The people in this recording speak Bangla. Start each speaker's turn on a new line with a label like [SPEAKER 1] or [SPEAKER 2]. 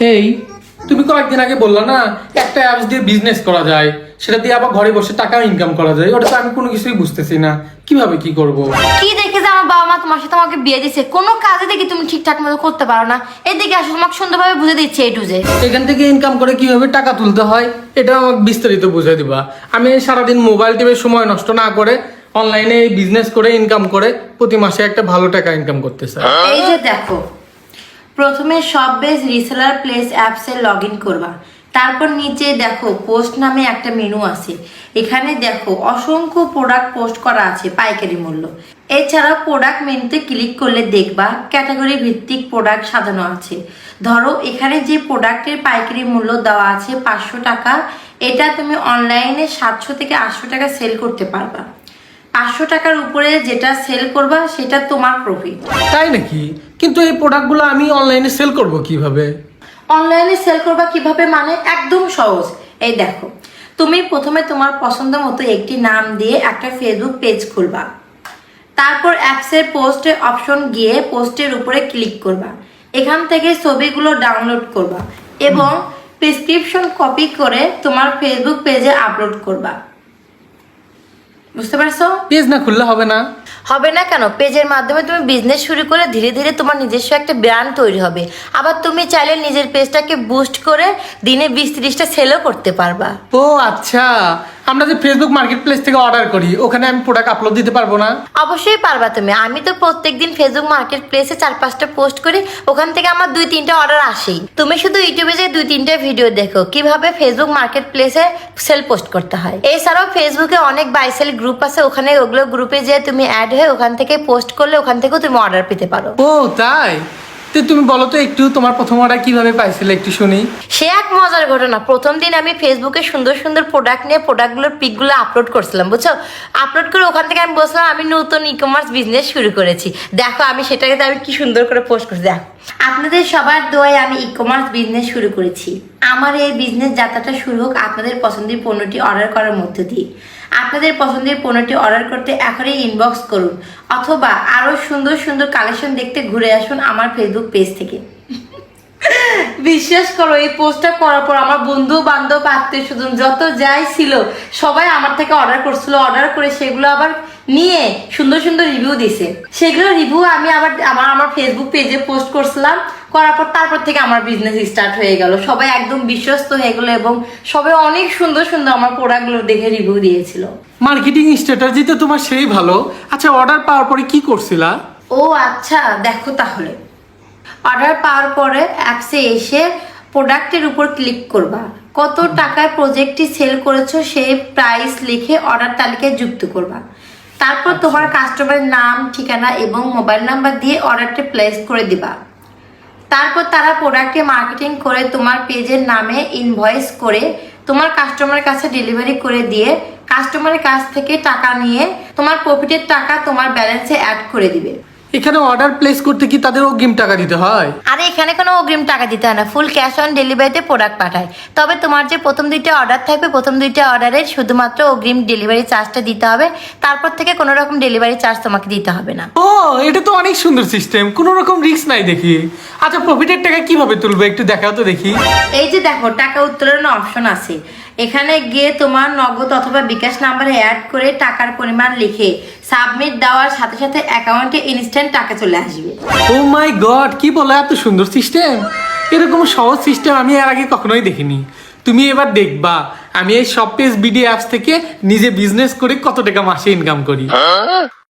[SPEAKER 1] এই তুমি কয়েকদিন আগে বললা না একটা অ্যাপস দিয়ে বিজনেস করা যায়, সেটা দিয়ে আবার ঘরে বসে টাকা ইনকাম করা যায়। ওটা তো আমি কোনো কিছুই বুঝতেছি না, কিভাবে কি করব।
[SPEAKER 2] কি দেখে যে আমার বাবা মা তোমার সাথে আমাকে বিয়ে দিচ্ছে, কোনো কাজে দেখি তুমি ঠিকঠাক মতো করতে পারো না। এদিকে আসো, তোমাকে সুন্দরভাবে বুঝে দিচ্ছে এ টু জেড।
[SPEAKER 1] এখান থেকে ইনকাম করে কিভাবে টাকা তুলতে হয় এটা আমাকে বিস্তারিত বুঝিয়ে দিবা। আমি সারাদিন মোবাইল টিপে সময় নষ্ট না করে অনলাইনে বিজনেস করে ইনকাম করে প্রতি মাসে একটা ভালো টাকা ইনকাম করতে চাই।
[SPEAKER 2] এই যে দেখো, প্রথমে সব বেস রিসেলার প্লেস অ্যাপসে লগ ইন করবা। তারপর নিচে দেখো পোস্ট নামে একটা মেনু আছে। এখানে দেখো অসংখ্য প্রোডাক্ট পোস্ট করা আছে পাইকারি মূল্য। এছাড়া প্রোডাক্ট মেনুতে ক্লিক করলে দেখবা ক্যাটাগরি ভিত্তিক প্রোডাক্ট সাজানো আছে। ধরো এখানে যে প্রোডাক্টের পাইকারি মূল্য দেওয়া আছে 500 টাকা, এটা তুমি অনলাইনে 700 থেকে 800 টাকা সেল করতে পারবা। 500 টাকার উপরে যেটা সেল করবা সেটা তোমার প্রফিট।
[SPEAKER 1] তাই নাকি? কিন্তু এই প্রোডাক্টগুলো আমি অনলাইনে সেল করব কিভাবে?
[SPEAKER 2] অনলাইনে সেল করবা কিভাবে মানে একদম সহজ। এই দেখো, তুমি প্রথমে তোমার পছন্দ মতো একটি নাম দিয়ে একটা ফেসবুক পেজ খুলবা। তারপর অ্যাপসের পোস্টে অপশন গিয়ে পোস্টের উপরে ক্লিক করবা। এখান থেকে ছবিগুলো ডাউনলোড করবা এবং প্রেসক্রিপশন কপি করে তোমার ফেসবুক পেজে আপলোড করবা। বুঝতে পারছো?
[SPEAKER 1] পেজ না খুললে হবে না?
[SPEAKER 2] হবে না কেন? পেজের মাধ্যমে তুমি বিজনেস শুরু করে ধীরে ধীরে তোমার নিজস্ব একটা ব্র্যান্ড তৈরি হবে। আবার তুমি চাইলে নিজের পেজটাকে বুস্ট করে দিনে 20-30টা সেলও করতে পারবা।
[SPEAKER 1] ও আচ্ছা, আমরা যে ফেসবুক মার্কেট প্লেস থেকে অর্ডার করি ওখানে আমি প্রোডাক্ট আপলোড দিতে পারবো না?
[SPEAKER 2] অবশ্যই পারবা তুমি। আমি তো প্রত্যেকদিন ফেসবুক মার্কেট প্লেসে 4-5টা পোস্ট করি, ওখান থেকে আমার 2-3টা অর্ডার আসেই। তুমি শুধু ইউটিউবে যে 2-3টা ভিডিও দেখো কিভাবে ফেসবুক মার্কেট প্লেসে সেল পোস্ট করতে হয়। এছাড়াও ফেসবুকে অনেক বাই সেল গ্রুপ আছে, ওখানে ওগুলো গ্রুপে যে তুমি অ্যাড হয়ে ওখান থেকে পোস্ট করলে ওখান থেকেও তুমি অর্ডার পেতে পারো।
[SPEAKER 1] ও তাই? তো তুমি বলো তো একটু, তোমার প্রথম অর্ডার কিভাবে পাইছিলে একটু শুনি।
[SPEAKER 2] সে এক মজার ঘটনা। প্রথম দিন আমি ফেসবুকে সুন্দর সুন্দর প্রোডাক্ট নিয়ে প্রোডাক্টগুলোর পিকগুলো আপলোড করছিলাম, বুঝছো? আপলোড করে ওখান থেকে আমি বলছিলাম আমি নতুন ই কমার্স বিজনেস শুরু করেছি, দেখো আমি সেটাকে আমি কি সুন্দর করে পোস্ট করছি। দেখো, আপনাদের সবার দোয়ায় আমি ই কমার্স বিজনেস শুরু করেছি। আমার এই বিজনেস যাত্রাটা শুরু হোক আপনাদের পছন্দের পণ্যটি অর্ডার করার মধ্য দিয়ে। আপনাদের পছন্দের পণ্যটি অর্ডার করতে এখনই ইনবক্স করুন, অথবা আরও সুন্দর সুন্দর কালেকশন দেখতে ঘুরে আসুন আমার ফেসবুক পেজ থেকে। বিশ্বাস করো, এই পোস্টটা করার পর আমার বন্ধু বান্ধব আত্মীয় স্বজন যত যাই ছিল সবাই আমার থেকে অর্ডার করছিল। অর্ডার করে সেগুলো আবার নিয়ে সুন্দর সুন্দর রিভিউ দিছে। সেগুলো রিভিউ আমি আবার আমার ফেসবুক পেজে পোস্ট করছিলাম। করার পর তারপর থেকে আমার বিজনেস স্টার্ট হয়ে গেল। সবাই একদম বিশ্বস্ত হয়ে গেলো এবং সবাই অনেক সুন্দর সুন্দর আমার প্রোডাক্টগুলো দেখে রিভিউ দিয়েছিল।
[SPEAKER 1] মার্কেটিং স্ট্র্যাটেজি তো তোমার সেই ভালো। আচ্ছা, অর্ডার পাওয়ার পরে কি করছিলা?
[SPEAKER 2] ও আচ্ছা, দেখো তাহলে অর্ডার পাওয়ার পরে অ্যাপসে এসে প্রোডাক্টের উপর ক্লিক করবা। কত টাকায় প্রজেক্টটি সেল করেছো সেই প্রাইস লিখে অর্ডার তালিকায় যুক্ত করবা। তারপর তোমার কাস্টমারের নাম, ঠিকানা এবং মোবাইল নাম্বার দিয়ে অর্ডারটি প্লেস করে দিবা। তারপর তারা প্রোডাক্টটি মার্কেটিং করে তোমার পেজের নামে ইনভয়েস করে তোমার কাস্টমারের কাছে ডেলিভারি করে দিয়ে কাস্টমারের কাছ থেকে টাকা নিয়ে তোমার প্রফিটের টাকা তোমার ব্যালেন্সে অ্যাড করে দিবে।
[SPEAKER 1] এখানে অর্ডার প্লেস করতে কি তাদের অগ্রিম টাকা দিতে হয়?
[SPEAKER 2] আরে এখানে কোনো অগ্রিম টাকা দিতে হয় না, ফুল ক্যাশ অন ডেলিভারিতে প্রোডাক্ট পাঠায়। তবে তোমার যে প্রথম 2টা অর্ডার থাকবে, প্রথম 2টা অর্ডারে শুধুমাত্র অগ্রিম ডেলিভারি চার্জটা দিতে হবে। তারপর থেকে কোনো রকম ডেলিভারি চার্জ তোমাকে দিতে হবে না।
[SPEAKER 1] ও, এটা তো অনেক সুন্দর সিস্টেম, কোনো রকম রিস্ক নাই দেখি। আচ্ছা, প্রফিটের টাকা কিভাবে তুলবে একটু দেখাও তো দেখি।
[SPEAKER 2] এই যে দেখো, টাকা উত্তোলনের অপশন আছে। এখানে গিয়ে তোমার নগদ অথবা বিকাশ নাম্বারে অ্যাড করে টাকার পরিমাণ লিখে সাবমিট দেওয়ার সাথে সাথে অ্যাকাউন্টে ইনস্ট্যান্ট টাকা চলে আসবে।
[SPEAKER 1] ও মাই গড, কি বলো, এত সুন্দর সিস্টেম! এরকম সহজ সিস্টেম আমি এর আগে কখনোই দেখিনি। তুমি এবার দেখবা আমি এই সব পেজ বিডি অ্যাপস থেকে নিজে বিজনেস করে কত টাকা মাসে ইনকাম করি।